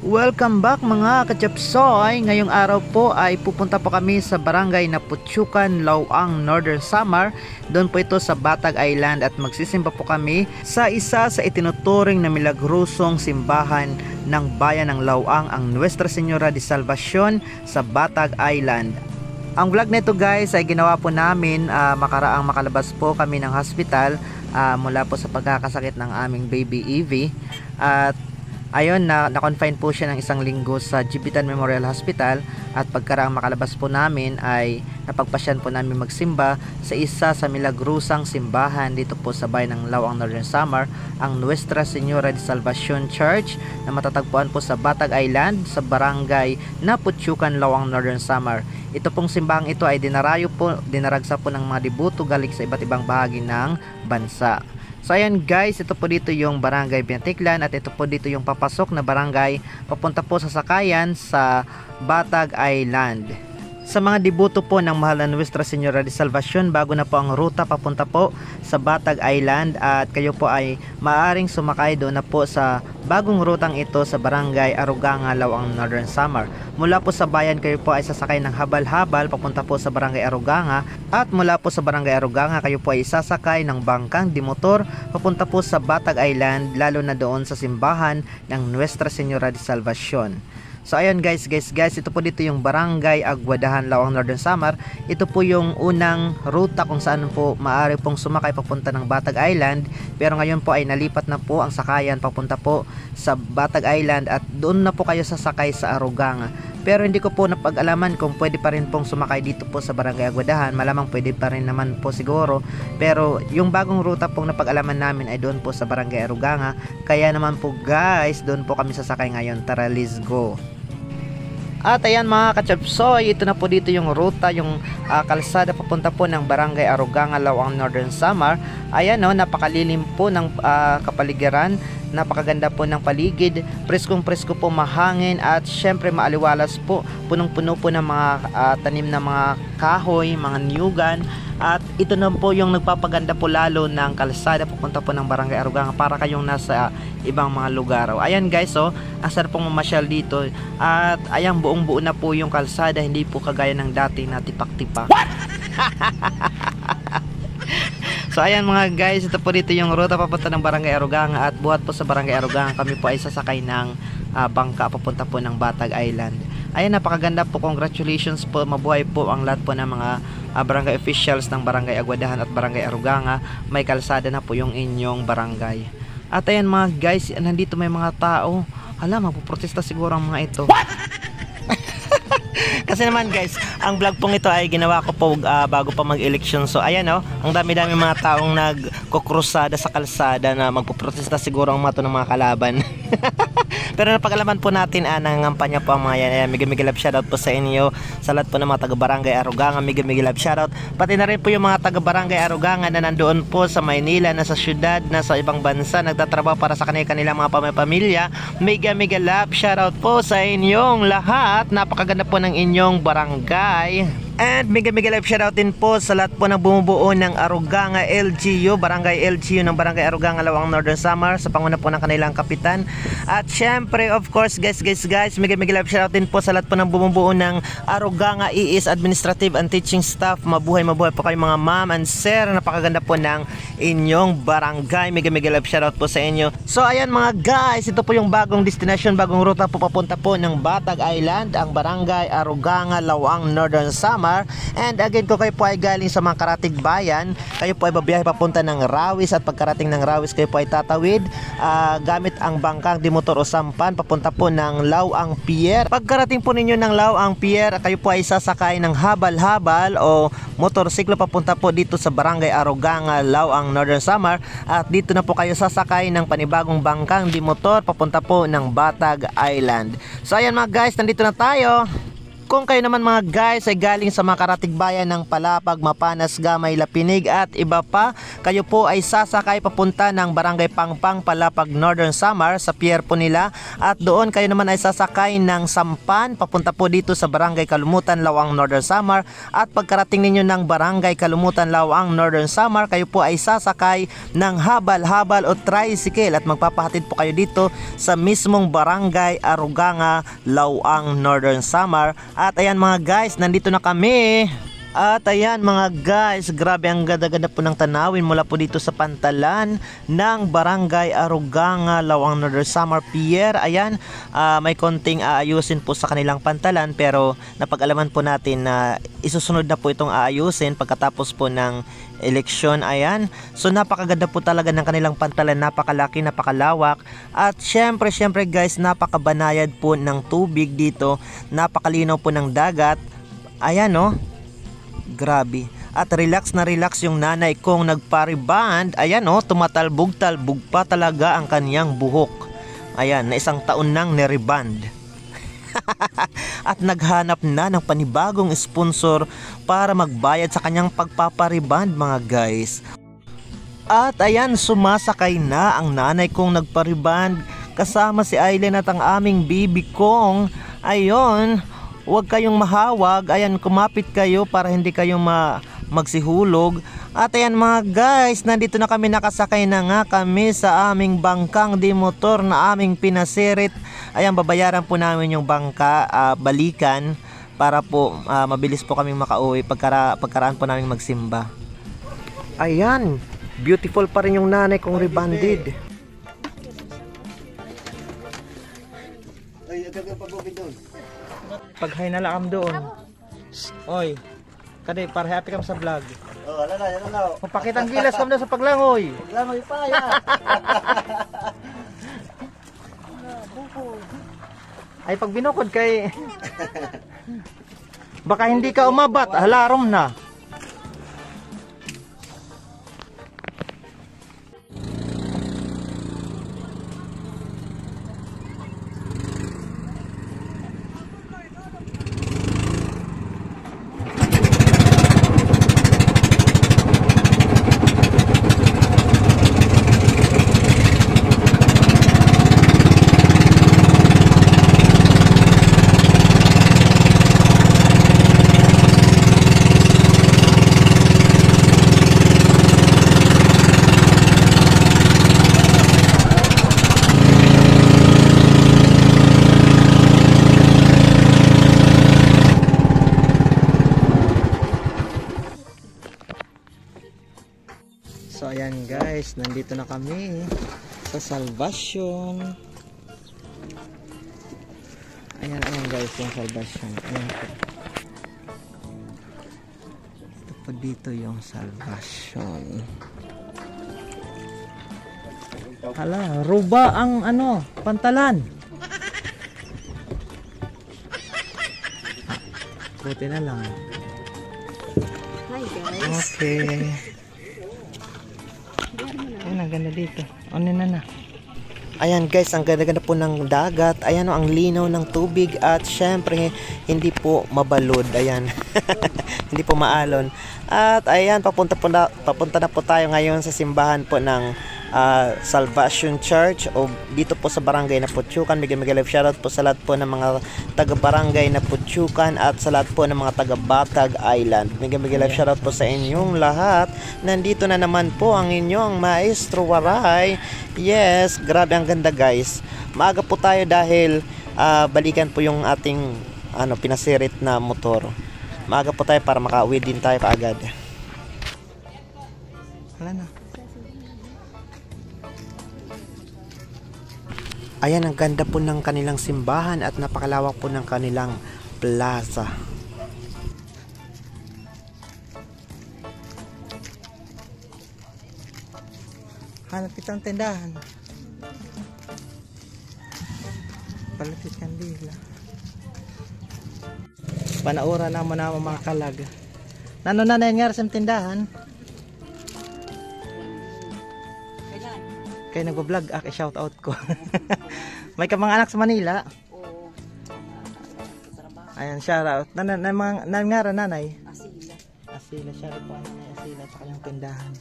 Welcome back mga kachapsoy. Ngayong araw po ay pupunta po kami sa barangay na Putyukan, Lawang, Northern Samar. Doon po ito sa Batag Island at magsisimba po kami sa isa sa itinuturing na milagrosong simbahan ng bayan ng Lawang, ang Nuestra Señora de Salvacion sa Batag Island. Ang vlog nito guys ay ginawa po namin makaraang makalabas po kami ng hospital mula po sa pagkakasakit ng aming baby Evie. At ayun, na-confine po siya ng isang linggo sa Gibitan Memorial Hospital at pagkaraang makalabas po namin ay napagpasyan po namin magsimba sa isa sa milagrosang simbahan dito po sa bayan ng Lawang, Northern Samar, ang Nuestra Señora de Salvacion Church na matatagpuan po sa Batag Island sa barangay na Putyukan, Lawang, Northern Samar. Ito pong simbahang ito ay dinaragsa po ng mga debuto galing sa iba't ibang bahagi ng bansa. So ayan guys, ito po dito yung barangay Bintiklan at ito po dito yung papasok na barangay papunta po sa sakayan sa Batag Island. Sa mga debuto po ng mahal na Nuestra Señora de Salvacion, bago na po ang ruta papunta po sa Batag Island at kayo po ay maaaring sumakay doon na po sa bagong rutang ito sa barangay Aruganga, Lawang, Northern Samar. Mula po sa bayan kayo po ay sasakay ng habal-habal papunta po sa barangay Aruganga at mula po sa barangay Aruganga kayo po ay sasakay ng bangkang dimotor papunta po sa Batag Island, lalo na doon sa simbahan ng Nuestra Señora de Salvacion. So ayun guys, ito po dito yung barangay Aguadahan, Lawang, Northern Samar. Ito po yung unang ruta kung saan po maaari pong sumakay papunta ng Batag Island, pero ngayon po ay nalipat na po ang sakayan papunta po sa Batag Island at doon na po kayo sasakay sa Aruganga. Pero hindi ko po napag-alaman kung pwede pa rin pong sumakay dito po sa barangay Aguadahan. Malamang pwede pa rin naman po siguro, pero yung bagong ruta pong napag-alaman namin ay doon po sa barangay Aruganga. Kaya naman po guys, doon po kami sasakay ngayon. Tara, let's go. At ayan mga kachapsoy, ito na po dito yung ruta, yung kalsada papunta po ng barangay Aruganga, Lawang, Northern Samar. Ayan o, napakalilim po ng kapaligiran, napakaganda po ng paligid, preskong presko po, mahangin at syempre maaliwalas po, punong-puno po ng mga tanim na mga kahoy, mga niyugan. At ito na po yung nagpapaganda po lalo ng kalsada papunta po ng barangay Aruganga, para kayong nasa ibang mga lugar. Ayan guys, ang sarap pong mamasyal dito at ayan, buong buo na po yung kalsada, hindi po kagaya ng dati na tipak-tipak. So ayan mga guys, ito po dito yung ruta papunta ng barangay Aruganga at buhat po sa barangay Aruganga kami po ay sasakay ng bangka papunta po ng Batag Island. Ayan, napakaganda po, congratulations po, mabuhay po ang lahat po ng mga barangay officials ng barangay Aguadahan at barangay Aruganga. May kalsada na po yung inyong barangay. At ayan mga guys, nandito may mga tao. Hala, mapuprotesta siguro ang mga ito. Kasi naman guys, ang vlog pong ito ay ginawa ko po bago pa mag-election. So ayan ang dami-dami mga taong nagkukrusada sa kalsada na magpuprotesta siguro ang mga to ng mga kalaban. Pero napag-alaman po natin nangangampanya po ang mga yan. Mega love shoutout po sa inyo, sa lahat po ng mga taga-barangay Aruganga. Mega love shoutout. Pati na rin po yung mga taga-barangay Aruganga na nandoon po sa Maynila, nasa syudad, nasa ibang bansa, nagtatrabaho para sa kanilang mga pamilya. Mega love shoutout po sa inyong lahat. Napakaganda po ng inyong barangay. And mega love shoutout din po sa lahat po ng bumubuo ng Aruganga LGU, barangay LGU ng barangay Aruganga, Lawang, Northern Samar, sa panguna po ng kanilang kapitan. At syempre of course guys, mega love shoutout din po sa lahat po ng bumubuo ng Aruganga ES Administrative and Teaching Staff. Mabuhay po kayo mga ma'am and sir, napakaganda po ng inyong barangay. Mega love shoutout po sa inyo. So ayan mga guys, ito po yung bagong destination, bagong ruta po papunta po ng Batag Island, ang barangay Aruganga, Lawang, Northern Samar. And again, kung kayo po ay galing sa mga karatig bayan, kayo po ay babiyahe papunta ng Rawis at pagkarating ng Rawis kayo po ay tatawid gamit ang bangkang dimotor o sampan papunta po ng Lawang Pier. Pagkarating po ninyo ng Lawang Pier, kayo po ay sasakay ng habal-habal o motorsiklo papunta po dito sa barangay Aruganga, Lawang, Northern Samar, at dito na po kayo sasakay ng panibagong bangkang dimotor papunta po ng Batag Island. So ayan mga guys, nandito na tayo. Kung kayo naman mga guys ay galing sa mga karatig bayan ng Palapag, Mapanas, Gamay, Lapinig at iba pa, kayo po ay sasakay papunta ng Barangay Pangpang, Palapag, Northern Samar sa pier po nila, at doon kayo naman ay sasakay ng sampan papunta po dito sa Barangay Kalumutan, Lawang, Northern Samar, at pagkarating ninyo ng Barangay Kalumutan, Lawang, Northern Samar, kayo po ay sasakay ng habal-habal o tricycle at magpapahatid po kayo dito sa mismong Barangay Aruganga, Lawang, Northern Samar. At ayan mga guys, nandito na kami. At ayan mga guys, grabe ang ganda-ganda po ng tanawin mula po dito sa pantalan ng Barangay Aruganga, Lawang, Northern Samar Pier. Ayan, may konting aayusin po sa kanilang pantalan, pero napag-alaman po natin na isusunod na po itong aayusin pagkatapos po ng eleksyon. Ayan, so napakaganda po talaga ng kanilang pantalan, napakalaki, napakalawak, at syempre guys, napakabanayad po ng tubig dito, napakalinaw po ng dagat. Ayan no, grabe. At relax na relax yung nanay kong nagpariband. Ayan oh, tumatalbog-talbog pa talaga ang kaniyang buhok. Ayan, na isang taon nang niriband. At naghanap na ng panibagong sponsor para magbayad sa kanyang pagpapariband mga guys. At ayan, sumasakay na ang nanay kong nagpariband kasama si Aileen at ang aming bibi kong. Ayon, huwag kayong mahawag. Ayan, kumapit kayo para hindi kayo magsihulog. At ayan mga guys, nandito na kami, nakasakay na nga kami sa aming bangkang di motor na aming pinasirit. Ayan, babayaran po namin yung bangka, balikan, para po mabilis po kaming makauwi pagkaraan po namin magsimba. Ayan, beautiful pa rin yung nanay kong rebanded. Pag-hi na lang doon. Oy, kadi para happy kam sa vlog. Oh, ala na. Papakitang gilas kam na sa paglangoy. Paglangoy pa ya. Ay pag binukod kay baka hindi ka umabat, halarom na. So ayan guys, nandito na kami sa Salvation. Ayan guys, yung Salvation. Ayan po. Ito po dito yung Salvation. Hala, ruba ang pantalan. Buti na lang. Hi guys. Okay. Ayan, ang ganda dito. Na. Ayan guys, ang ganda-ganda po ng dagat. Ayan o, ang linaw ng tubig. At syempre, hindi po mabalod. Ayan. Hindi po maalon. At ayan, papunta na po tayo ngayon sa simbahan po ng Salvation Church o dito po sa Barangay Naputsukan. Mega love shoutout po sa lahat po ng mga taga Barangay Naputsukan at sa lahat po ng mga taga Batag Island. Mega love shoutout po sa inyong lahat. Nandito na naman po ang inyong Maestro Waray. Yes, grabe ang ganda guys. Maaga po tayo dahil balikan po yung ating pinasirit na motor. Maaga po tayo para makauwi din tayo kaagad. Wala na. Ayan, ang ganda po ng kanilang simbahan at napakalawak po ng kanilang plaza. Hanap kitang tindahan. Palapit kandila. Panaura na mo na mga kalag. Nano na nangyari sa tindahan? Kaya nagbablog, shout out ko. May ka mga anak sa Manila? Oo. Ayan, shout out. Nangara nanay. Asila. Asila, shout out po ang nanay Asila sa kanyang tindahan.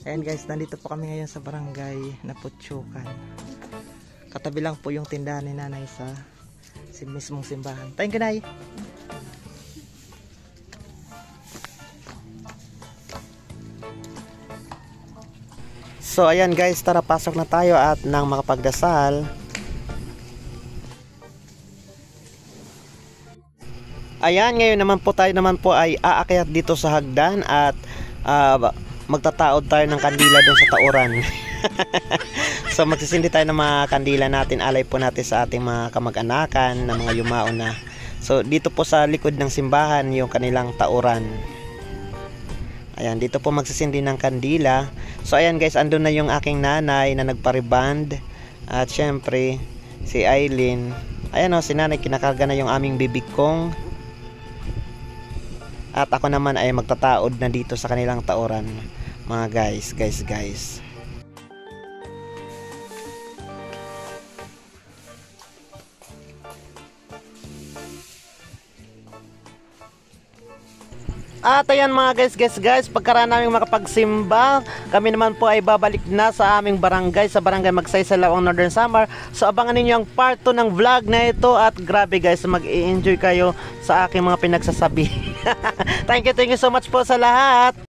Ayan guys, nandito po kami ngayon sa barangay na Putsukan. Katabi lang po yung tindahan ni nanay sa mismong simbahan. Thank you, Nay. So ayan guys, tara pasok na tayo at nang makapagdasal. Ayan, ngayon naman po tayo ay aakyat dito sa hagdan at magtataod tayo ng kandila doon sa tauran. So magsisindi tayo ng mga kandila natin, alay po natin sa ating mga kamag-anakan na mga yumao na. So dito po sa likod ng simbahan yung kanilang tauran. Ayan, dito po magsisindi ng kandila. So ayan guys, andun na yung aking nanay na nagpariband. At syempre si Aileen. Ayan o, si nanay kinakarga na yung aming bibigkong. At ako naman ay magtataod na dito sa kanilang tauran. Mga guys. At ayan mga guys, pagkaraan namin makapagsimba, kami naman po ay babalik na sa aming barangay, sa barangay Magsaysay, Lawang, Northern Samar. So abangan ninyo ang part 2 ng vlog na ito at grabe guys, mag-i-enjoy kayo sa aking mga pinagsasabi. Thank you so much po sa lahat.